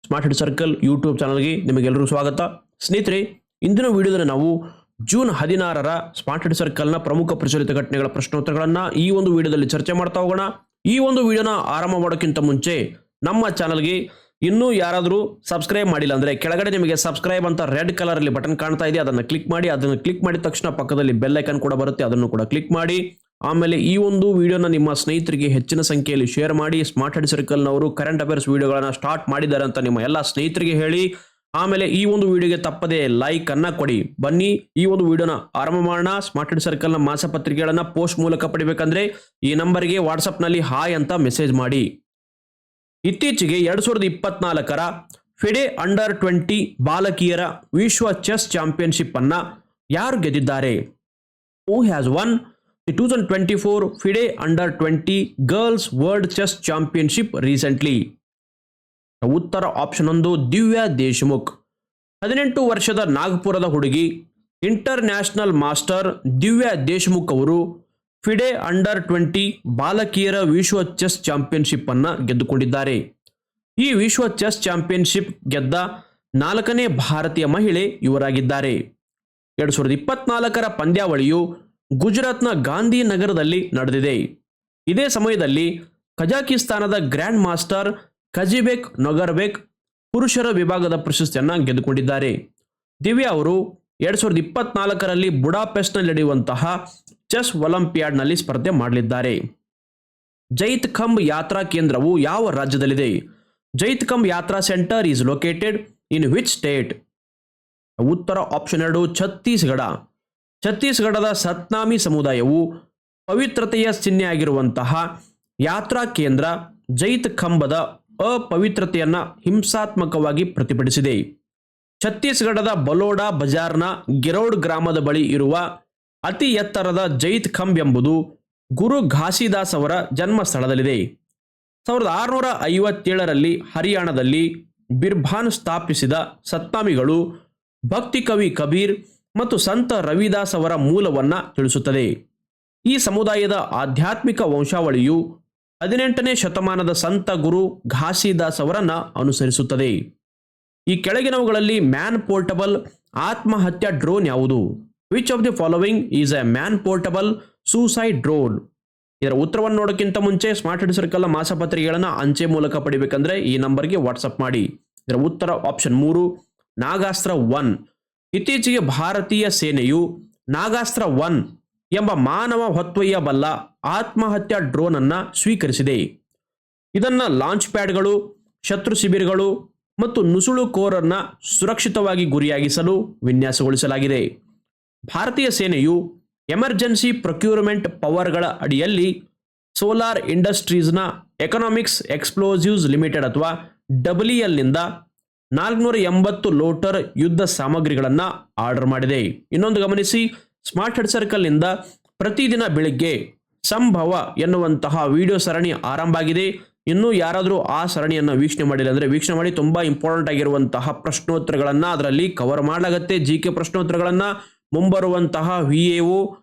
Smart hit circle YouTube ಚಾನಲ್ಗೆ ನಿಮಗೆಲ್ಲರೂ ಸ್ವಾಗತ. ಸ್ನೇಹಿತರೆ, ಇಂದಿನ ವಿಡಿಯೋದಲ್ಲಿ ನಾವು ಜೂನ್ 16ರ ಸ್ಮಾರ್ಟ್ ಹಿಟ್ ಸರ್ಕಲ್ನ ಪ್ರಮುಖ ಪ್ರಚಲಿತ ಘಟನೆಗಳ ಪ್ರಶ್ನೋತ್ತರಗಳನ್ನು ಈ ಒಂದು ವಿಡಿಯೋದಲ್ಲಿ ಚರ್ಚೆ ಮಾಡ್ತಾ ಹೋಗೋಣ. ಈ ಒಂದು ವಿಡಿಯೋನ ಆರಂಭ ಮಾಡೋಕ್ಕಿಂತ ಮುಂಚೆ ನಮ್ಮ ಚಾನಲ್ಗೆ ಇನ್ನೂ ಯಾರಾದರೂ ಸಬ್ಸ್ಕ್ರೈಬ್ ಮಾಡಿಲ್ಲ ಅಂದರೆ ಕೆಳಗಡೆ ನಿಮಗೆ ಸಬ್ಸ್ಕ್ರೈಬ್ ಅಂತ ರೆಡ್ ಕಲರಲ್ಲಿ ಬಟನ್ ಕಾಣ್ತಾ ಇದೆ, ಅದನ್ನು ಕ್ಲಿಕ್ ಮಾಡಿ. ಅದನ್ನು ಕ್ಲಿಕ್ ಮಾಡಿದ ತಕ್ಷಣ ಪಕ್ಕದಲ್ಲಿ ಬೆಲ್ ಐಕನ್ ಕೂಡ ಬರುತ್ತೆ, ಅದನ್ನು ಕೂಡ ಕ್ಲಿಕ್ ಮಾಡಿ. ಆಮೇಲೆ ಈ ಒಂದು ವಿಡಿಯೋನ ನಿಮ್ಮ ಸ್ನೇಹಿತರಿಗೆ ಹೆಚ್ಚಿನ ಸಂಖ್ಯೆಯಲ್ಲಿ ಶೇರ್ ಮಾಡಿ. ಸ್ಮಾರ್ಟ್ ಹಿಟ್ ಸರ್ಕಲ್ನವರು ಕರೆಂಟ್ ಅಫೇರ್ಸ್ ವಿಡಿಯೋಗಳನ್ನ ಸ್ಟಾರ್ಟ್ ಮಾಡಿದ್ದಾರೆ ಅಂತ ನಿಮ್ಮ ಎಲ್ಲ ಸ್ನೇಹಿತರಿಗೆ ಹೇಳಿ. ಆಮೇಲೆ ಈ ಒಂದು ವಿಡಿಯೋಗೆ ತಪ್ಪದೆ ಲೈಕ್ ಅನ್ನ ಕೊಡಿ. ಬನ್ನಿ ಈ ಒಂದು ವಿಡಿಯೋನ ಆರಂಭ ಮಾಡೋಣ. ಸ್ಮಾರ್ಟ್ ಹಿಟ್ ಸರ್ಕಲ್ನ ಮಾಸಪತ್ರಿಕೆಗಳನ್ನ ಪೋಸ್ಟ್ ಮೂಲಕ ಪಡಿಬೇಕಂದ್ರೆ ಈ ನಂಬರ್ಗೆ ವಾಟ್ಸ್ಆಪ್ನಲ್ಲಿ ಹಾಯ್ ಅಂತ ಮೆಸೇಜ್ ಮಾಡಿ. ಇತ್ತೀಚೆಗೆ 2024ರ ಫಿಡೆ ಅಂಡರ್ 20 ಬಾಲಕಿಯರ ವಿಶ್ವ ಚೆಸ್ ಚಾಂಪಿಯನ್ಶಿಪ್ ಅನ್ನ ಯಾರು ಗೆದ್ದಿದ್ದಾರೆ? Who has one the 2024 FIDE under 20 girls world chess championship recently? ಉತ್ತರ ಆಪ್ಷನ್ 1 ದಿವ್ಯಾ ದೇಶಮುಖ್. 18 ವರ್ಷದ ನಾಗಪುರದ ಹುಡುಗಿ inter national master Divya Deshmukh ಅವರು ಫಿಡೆ ಅಂಡರ್ 20 ಬಾಲಕಿಯರ ವಿಶ್ವ ಚೆಸ್ ಚಾಂಪಿಯನ್ಶಿಪ್ ಅನ್ನ ಗೆದ್ದುಕೊಂಡಿದ್ದಾರೆ. ಈ ವಿಶ್ವ ಚೆಸ್ ಚಾಂಪಿಯನ್ಶಿಪ್ ಗೆದ್ದ 4ನೇ ಭಾರತೀಯ ಮಹಿಳೆ ಇವರಾಗಿದ್ದಾರೆ. 2024ರ ಪಂದ್ಯಾವಳಿಯು ಗುಜರಾತ್ನ ಗಾಂಧಿನಗರದಲ್ಲಿ ನಡೆದಿದೆ. ಇದೇ ಸಮಯದಲ್ಲಿ ಕಜಾಕಿಸ್ತಾನದ ಗ್ರ್ಯಾಂಡ್ ಮಾಸ್ಟರ್ ಕಜಿಬೆಕ್ ನೊಗರ್ಬೆಕ್ ಪುರುಷರ ವಿಭಾಗದ ಪ್ರಶಸ್ತಿಯನ್ನು ಗೆದ್ದುಕೊಂಡಿದ್ದಾರೆ. ದಿವ್ಯಾ ಅವರು 2024ರಲ್ಲಿ ಬುಡಾಪೆಸ್ಟ್ನಲ್ಲಿ ನಡೆಯುವಂತಹ ಚೆಸ್ ಒಲಿಂಪಿಯಾಡ್ನಲ್ಲಿ ಸ್ಪರ್ಧೆ ಮಾಡಲಿದ್ದಾರೆ. ಜೈತ್ ಖಂಬ್ ಯಾತ್ರಾ ಕೇಂದ್ರವು ಯಾವ ರಾಜ್ಯದಲ್ಲಿದೆ? ಜೈತ್ ಖಂಬ್ ಯಾತ್ರಾ centre is located in which state? ಉತ್ತರ ಆಪ್ಷನ್ 2 ಛತ್ತೀಸ್ಗಢ. ಛತ್ತೀಸ್ಗಢದ ಸತ್ನಾಮಿ ಸಮುದಾಯವು ಪವಿತ್ರತೆಯ ಚಿಹ್ನೆಯಾಗಿರುವಂತಹ ಯಾತ್ರಾ ಕೇಂದ್ರ ಜೈತ್ ಖಂಬದ ಅಪವಿತ್ರತೆಯನ್ನು ಹಿಂಸಾತ್ಮಕವಾಗಿ ಪ್ರತಿಭಟಿಸಿದೆ. ಛತ್ತೀಸ್ಗಢದ ಬಲೋಡಾ ಬಜಾರ್ನ ಗಿರೌಡ್ ಗ್ರಾಮದ ಬಳಿ ಇರುವ ಅತಿ ಎತ್ತರದ ಜೈತ್ ಖಂಬ್ ಎಂಬುದು ಗುರು ಘಾಸಿದಾಸ್ ಅವರ ಜನ್ಮ ಸ್ಥಳದಲ್ಲಿದೆ. 1657ರಲ್ಲಿ ಹರಿಯಾಣದಲ್ಲಿ ಬಿರ್ಭಾನ್ ಸ್ಥಾಪಿಸಿದ ಸತ್ನಾಮಿಗಳು ಭಕ್ತಿ ಕವಿ ಕಬೀರ್ ಮತ್ತು ಸಂತ ರವಿದಾಸ್ ಅವರ ಮೂಲವನ್ನ ತಿಳಿಸುತ್ತದೆ. ಈ ಸಮುದಾಯದ ಆಧ್ಯಾತ್ಮಿಕ ವಂಶಾವಳಿಯು 18ನೇ ಶತಮಾನದ ಸಂತ ಗುರು ಘಾಸಿದಾಸ್ ಅವರನ್ನ ಅನುಸರಿಸುತ್ತದೆ. ಈ ಕೆಳಗಿನವುಗಳಲ್ಲಿ ಮ್ಯಾನ್ ಪೋರ್ಟಬಲ್ ಆತ್ಮಹತ್ಯಾ ಡ್ರೋನ್ ಯಾವುದು? Which of the following is A man portable suicide drone? ಇದರ ಉತ್ತರವನ್ನು ನೋಡೋಕ್ಕಿಂತ ಮುಂಚೆ ಸ್ಮಾರ್ಟ್ ಹಿಟ್ ಸರ್ಕಲ್ನ ಮಾಸಪತ್ರಿಕೆಗಳನ್ನು ಅಂಚೆ ಮೂಲಕ ಪಡಿಬೇಕಂದ್ರೆ ಈ ನಂಬರ್ಗೆ ವಾಟ್ಸಪ್ ಮಾಡಿ. ಇದರ ಉತ್ತರ ಆಪ್ಷನ್ 3 ನಾಗಾಸ್ತ್ರ 1. ಇತ್ತೀಚೆಗೆ ಭಾರತೀಯ ಸೇನೆಯು ನಾಗಾಸ್ತ್ರ 1 ಎಂಬ ಮಾನವ ಹೊತ್ತೊಯ್ಯಬಲ್ಲ ಆತ್ಮಹತ್ಯಾ ಡ್ರೋನ್ ಅನ್ನ ಸ್ವೀಕರಿಸಿದೆ. ಇದನ್ನ ಲಾಂಚ್ ಪ್ಯಾಡ್ಗಳು, ಶತ್ರು ಶಿಬಿರಗಳು ಮತ್ತು ನುಸುಳುಕೋರನ್ನ ಸುರಕ್ಷಿತವಾಗಿ ಗುರಿಯಾಗಿಸಲು ವಿನ್ಯಾಸಗೊಳಿಸಲಾಗಿದೆ. ಭಾರತೀಯ ಸೇನೆಯು ಎಮರ್ಜೆನ್ಸಿ ಪ್ರೊಕ್ಯೂರ್ಮೆಂಟ್ ಪವರ್ಗಳ ಅಡಿಯಲ್ಲಿ ಸೋಲಾರ್ ಇಂಡಸ್ಟ್ರೀಸ್ನ ಎಕನಾಮಿಕ್ಸ್ ಎಕ್ಸ್ಪ್ಲೋಸಿವ್ಸ್ ಲಿಮಿಟೆಡ್ ಅಥವಾ WELನಿಂದ 480 ಲೋಟರ್ ಯುದ್ಧ ಸಾಮಗ್ರಿಗಳನ್ನು ಆರ್ಡರ್ ಮಾಡಿದೆ. ಇನ್ನೊಂದು ಗಮನಿಸಿ, ಸ್ಮಾರ್ಟ್ ಹಿಟ್ ಸರ್ಕಲ್ನಿಂದ ಪ್ರತಿದಿನ ಬೆಳಿಗ್ಗೆ ಸಂಭವ ಎನ್ನುವಂತಹ ವಿಡಿಯೋ ಸರಣಿ ಆರಂಭ ಆಗಿದೆ. ಇನ್ನೂ ಯಾರಾದರೂ ಆ ಸರಣಿಯನ್ನು ವೀಕ್ಷಣೆ ಮಾಡಿಲ್ಲ ಅಂದರೆ ವೀಕ್ಷಣೆ ಮಾಡಿ. ತುಂಬ ಇಂಪಾರ್ಟೆಂಟ್ ಆಗಿರುವಂತಹ ಪ್ರಶ್ನೋತ್ತರಗಳನ್ನು ಅದರಲ್ಲಿ ಕವರ್ ಮಾಡಲಾಗುತ್ತೆ. GK ಪ್ರಶ್ನೋತ್ತರಗಳನ್ನು, ಮುಂಬರುವಂತಹ VAO,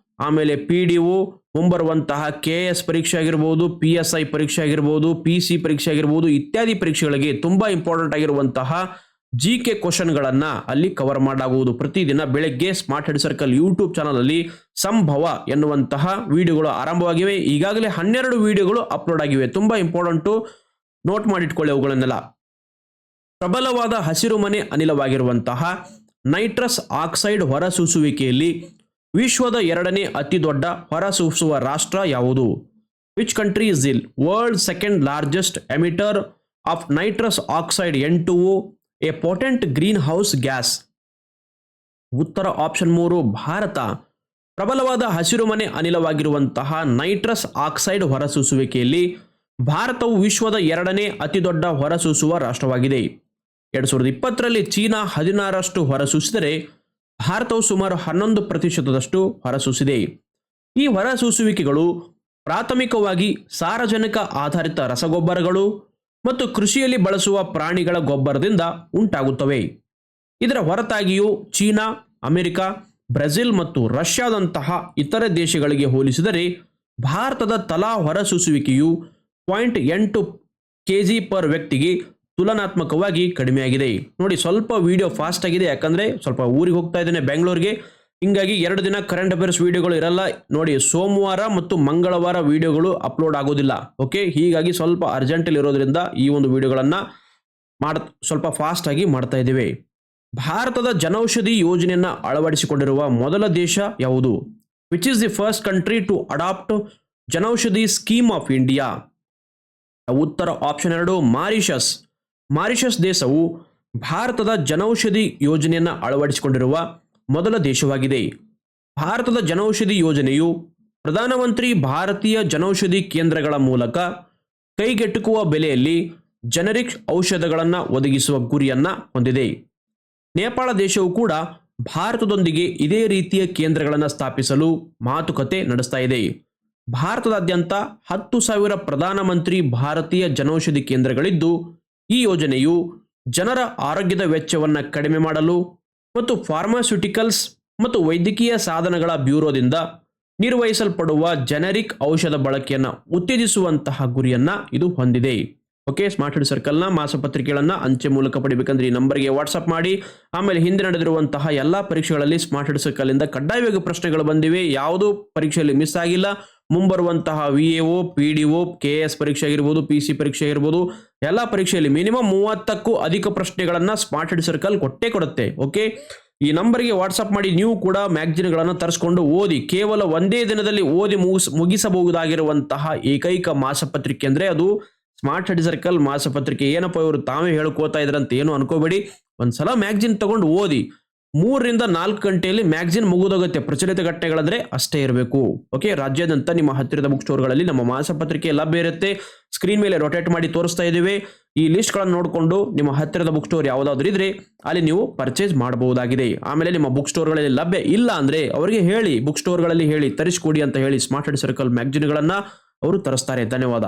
ಆಮೇಲೆ PDO, ಮುಂಬರುವಂತಹ KS ಪರೀಕ್ಷೆ ಆಗಿರ್ಬೋದು, PSI ಪರೀಕ್ಷೆ ಆಗಿರ್ಬೋದು, PC ಪರೀಕ್ಷೆ ಆಗಿರ್ಬೋದು, ಇತ್ಯಾದಿ ಪರೀಕ್ಷೆಗಳಿಗೆ ತುಂಬ ಇಂಪಾರ್ಟೆಂಟ್ ಆಗಿರುವಂತಹ GK ಕ್ವಶನ್ಗಳನ್ನು ಅಲ್ಲಿ ಕವರ್ ಮಾಡಲಾಗುವುದು. ಪ್ರತಿದಿನ ಬೆಳಗ್ಗೆ smart hit circle YouTube channel ಅಲ್ಲಿ ಸಂಭವ ಎನ್ನುವಂತಹ ವಿಡಿಯೋಗಳು ಆರಂಭವಾಗಿವೆ. ಈಗಾಗಲೇ 12 ವಿಡಿಯೋಗಳು ಅಪ್ಲೋಡ್ ಆಗಿವೆ. ತುಂಬಾ ಇಂಪಾರ್ಟೆಂಟು, ನೋಟ್ ಮಾಡಿಟ್ಕೊಳ್ಳಿ ಅವುಗಳನ್ನೆಲ್ಲ. ಪ್ರಬಲವಾದ ಹಸಿರುಮನೆ ಅನಿಲವಾಗಿರುವಂತಹ ನೈಟ್ರಸ್ ಆಕ್ಸೈಡ್ ಹೊರಸೂಸುವಿಕೆಯಲ್ಲಿ ವಿಶ್ವದ 2ನೇ ಅತಿ ದೊಡ್ಡ ಹೊರಸೂಸುವ ರಾಷ್ಟ್ರ ಯಾವುದು? Which country is the world second largest emitter of nitrous oxide N2O, A potent green house gas? ಉತ್ತರ ಆಪ್ಷನ್ 3 ಭಾರತ. ಪ್ರಬಲವಾದ ಹಸಿರುಮನೆ ಅನಿಲವಾಗಿರುವಂತಹ ನೈಟ್ರಸ್ ಆಕ್ಸೈಡ್ ಹೊರಸೂಸುವಿಕೆಯಲ್ಲಿ ಭಾರತವು ವಿಶ್ವದ 2ನೇ ಅತಿ ದೊಡ್ಡ ಹೊರಸೂಸುವ ರಾಷ್ಟ್ರವಾಗಿದೆ. 2020ರಲ್ಲಿ ಚೀನಾ 16ರಷ್ಟು ಹೊರಸೂಸಿದರೆ ಭಾರತವು ಸುಮಾರು 11% ಹೊರಸೂಸಿದೆ. ಈ ಹೊರಸೂಸುವಿಕೆಗಳು ಪ್ರಾಥಮಿಕವಾಗಿ ಸಾರಜನಕ ಆಧಾರಿತ ರಸಗೊಬ್ಬರಗಳು ಮತ್ತು ಕೃಷಿಯಲ್ಲಿ ಬಳಸುವ ಪ್ರಾಣಿಗಳ ಗೊಬ್ಬರದಿಂದ ಉಂಟಾಗುತ್ತವೆ. ಇದರ ಹೊರತಾಗಿಯೂ ಚೀನಾ, ಅಮೆರಿಕ, ಬ್ರೆಜಿಲ್ ಮತ್ತು ರಷ್ಯಾದಂತಹ ಇತರೆ ದೇಶಗಳಿಗೆ ಹೋಲಿಸಿದರೆ ಭಾರತದ ತಲಾ ಹೊರಸೂಸುವಿಕೆಯು 0.8 kg per ವ್ಯಕ್ತಿಗೆ ತುಲನಾತ್ಮಕವಾಗಿ ಕಡಿಮೆಯಾಗಿದೆ. ನೋಡಿ ಸ್ವಲ್ಪ ವಿಡಿಯೋ ಫಾಸ್ಟ್ ಆಗಿದೆ, ಯಾಕಂದ್ರೆ ಸ್ವಲ್ಪ ಊರಿಗೆ ಹೋಗ್ತಾ ಇದ್ದೇನೆ ಬೆಂಗಳೂರಿಗೆ, ಹಿಂಗಾಗಿ 2 ದಿನ ಕರೆಂಟ್ ಅಫೇರ್ಸ್ ವಿಡಿಯೋಗಳು ಇರಲ್ಲ. ನೋಡಿ ಸೋಮವಾರ ಮತ್ತು ಮಂಗಳವಾರ ವಿಡಿಯೋಗಳು ಅಪ್ಲೋಡ್ ಆಗೋದಿಲ್ಲ. ಓಕೆ, ಹೀಗಾಗಿ ಸ್ವಲ್ಪ ಅರ್ಜೆಂಟಲ್ಲಿ ಇರೋದ್ರಿಂದ ಈ ಒಂದು ವಿಡಿಯೋಗಳನ್ನ ಸ್ವಲ್ಪ ಫಾಸ್ಟ್ ಆಗಿ ಮಾಡ್ತಾ ಇದ್ದೇವೆ. ಭಾರತದ ಜನೌಷಧಿ ಯೋಜನೆಯನ್ನ ಅಳವಡಿಸಿಕೊಂಡಿರುವ ಮೊದಲ ದೇಶ ಯಾವುದು? Which is the first country to adopt Janaushadhi scheme of India? ಉತ್ತರ ಆಪ್ಷನ್ 2 ಮಾರಿಷಸ್. ಮಾರಿಷಸ್ ದೇಶವು ಭಾರತದ ಜನೌಷಧಿ ಯೋಜನೆಯನ್ನ ಅಳವಡಿಸಿಕೊಂಡಿರುವ ಮೊದಲ ದೇಶವಾಗಿದೆ. ಭಾರತದ ಜನೌಷಧಿ ಯೋಜನೆಯು ಪ್ರಧಾನಮಂತ್ರಿ ಭಾರತೀಯ ಜನೌಷಧಿ ಕೇಂದ್ರಗಳ ಮೂಲಕ ಕೈಗೆಟುಕುವ ಬೆಲೆಯಲ್ಲಿ ಜನರಿಕ್ ಔಷಧಗಳನ್ನು ಒದಗಿಸುವ ಗುರಿಯನ್ನ ಹೊಂದಿದೆ. ನೇಪಾಳ ದೇಶವು ಕೂಡ ಭಾರತದೊಂದಿಗೆ ಇದೇ ರೀತಿಯ ಕೇಂದ್ರಗಳನ್ನು ಸ್ಥಾಪಿಸಲು ಮಾತುಕತೆ ನಡೆಸ್ತಾ ಇದೆ. ಭಾರತದಾದ್ಯಂತ 10,000 ಪ್ರಧಾನಮಂತ್ರಿ ಭಾರತೀಯ ಜನೌಷಧಿ ಕೇಂದ್ರಗಳಿದ್ದು, ಈ ಯೋಜನೆಯು ಜನರ ಆರೋಗ್ಯದ ವೆಚ್ಚವನ್ನು ಕಡಿಮೆ ಮಾಡಲು ಮತ್ತು ಫಾರ್ಮಾಸ್ಯೂಟಿಕಲ್ಸ್ ಮತ್ತು ವೈದ್ಯಕೀಯ ಸಾಧನಗಳ ಬ್ಯೂರೋದಿಂದ ನಿರ್ವಹಿಸಲ್ಪಡುವ ಜನರಿಕ್ ಔಷಧ ಬಳಕೆಯನ್ನು ಉತ್ತೇಜಿಸುವಂತಹ ಗುರಿಯನ್ನ ಇದು ಹೊಂದಿದೆ. ಓಕೆ, ಸ್ಮಾರ್ಟ್ ಸ್ಟಡಿ ಸರ್ಕಲ್ನ ಮಾಸಪತ್ರಿಕೆಗಳನ್ನು ಅಂಚೆ ಮೂಲಕ ಪಡಿಬೇಕಂದ್ರೆ ಈ ನಂಬರ್ಗೆ ವಾಟ್ಸಪ್ ಮಾಡಿ. ಆಮೇಲೆ ಹಿಂದೆ ನಡೆದಿರುವಂತಹ ಎಲ್ಲ ಪರೀಕ್ಷೆಗಳಲ್ಲಿ ಸ್ಮಾರ್ಟ್ ಸ್ಟಡಿ ಸರ್ಕಲ್ ಇಂದ ಕಡ್ಡಾಯವಾಗಿ ಪ್ರಶ್ನೆಗಳು ಬಂದಿವೆ. ಯಾವುದೂ ಪರೀಕ್ಷೆಯಲ್ಲಿ ಮಿಸ್ ಆಗಿಲ್ಲ. ಮುಂಬರುವಂತಹ VAO, PDO, KS ಪರೀಕ್ಷೆ ಆಗಿರ್ಬೋದು, PC ಪರೀಕ್ಷೆ ಆಗಿರ್ಬೋದು, ಎಲ್ಲ ಪರೀಕ್ಷೆಯಲ್ಲಿ ಮಿನಿಮಮ್ 30ಕ್ಕೂ ಅಧಿಕ ಪ್ರಶ್ನೆಗಳನ್ನ ಸ್ಮಾರ್ಟ್ ಸ್ಟಡಿ ಸರ್ಕಲ್ ಕೊಟ್ಟೇ ಕೊಡುತ್ತೆ. ಓಕೆ, ಈ ನಂಬರ್ಗೆ ವಾಟ್ಸಪ್ ಮಾಡಿ ನೀವು ಕೂಡ ಮ್ಯಾಗಜಿನ್ಗಳನ್ನು ತರಿಸ್ಕೊಂಡು ಓದಿ. ಕೇವಲ ಒಂದೇ ದಿನದಲ್ಲಿ ಓದಿ ಮುಗಿಸಬಹುದಾಗಿರುವಂತಹ ಏಕೈಕ ಮಾಸಪತ್ರಿಕೆ ಅಂದ್ರೆ ಅದು ಸ್ಮಾರ್ಟ್ ಸ್ಟಡಿ ಸರ್ಕಲ್ ಮಾಸಪತ್ರಿಕೆ. ಏನಪ್ಪ ಇವರು ತಾವೇ ಹೇಳ್ಕೋತಾ ಇದ್ರಂತ ಏನು ಅನ್ಕೋಬೇಡಿ. ಒಂದ್ಸಲ ಮ್ಯಾಗಜಿನ್ ತಗೊಂಡು ಓದಿ. 3 ರಿಂದ 4 ಗಂಟೆಯಲ್ಲಿ ಮ್ಯಾಗಜಿನ್ ಮುಗಿದೋಗುತ್ತೆ. ಪ್ರಚಲಿತ ಘಟನೆಗಳಂದ್ರೆ ಅಷ್ಟೇ ಇರಬೇಕು. ಓಕೆ, ರಾಜ್ಯಾದ್ಯಂತ ನಿಮ್ಮ ಹತ್ತಿರದ ಬುಕ್ ಸ್ಟೋರ್ಗಳಲ್ಲಿ ನಮ್ಮ ಮಾಸಪತ್ರಿಕೆ ಲಭ್ಯ ಇರುತ್ತೆ. ಸ್ಕ್ರೀನ್ ಮೇಲೆ ರೊಟೇಟ್ ಮಾಡಿ ತೋರಿಸ್ತಾ ಇದ್ದೀವಿ. ಈ ಲಿಸ್ಟ್ಗಳನ್ನು ನೋಡಿಕೊಂಡು ನಿಮ್ಮ ಹತ್ತಿರದ ಬುಕ್ ಸ್ಟೋರ್ ಯಾವುದಾದ್ರೂ ಇದ್ರೆ ಅಲ್ಲಿ ನೀವು ಪರ್ಚೇಸ್ ಮಾಡಬಹುದಾಗಿದೆ. ಆಮೇಲೆ ನಿಮ್ಮ ಬುಕ್ ಸ್ಟೋರ್ಗಳಲ್ಲಿ ಲಭ್ಯ ಇಲ್ಲ ಅಂದ್ರೆ ಅವರಿಗೆ ಹೇಳಿ, ಬುಕ್ ಸ್ಟೋರ್ಗಳಲ್ಲಿ ಹೇಳಿ ತರಿಸಿಕೊಡಿ ಅಂತ ಹೇಳಿ. ಸ್ಮಾರ್ಟ್ ಸ್ಟಡಿ ಸರ್ಕಲ್ ಮ್ಯಾಗಜಿನ್ಗಳನ್ನ ಅವರು ತರಿಸ್ತಾರೆ. ಧನ್ಯವಾದ.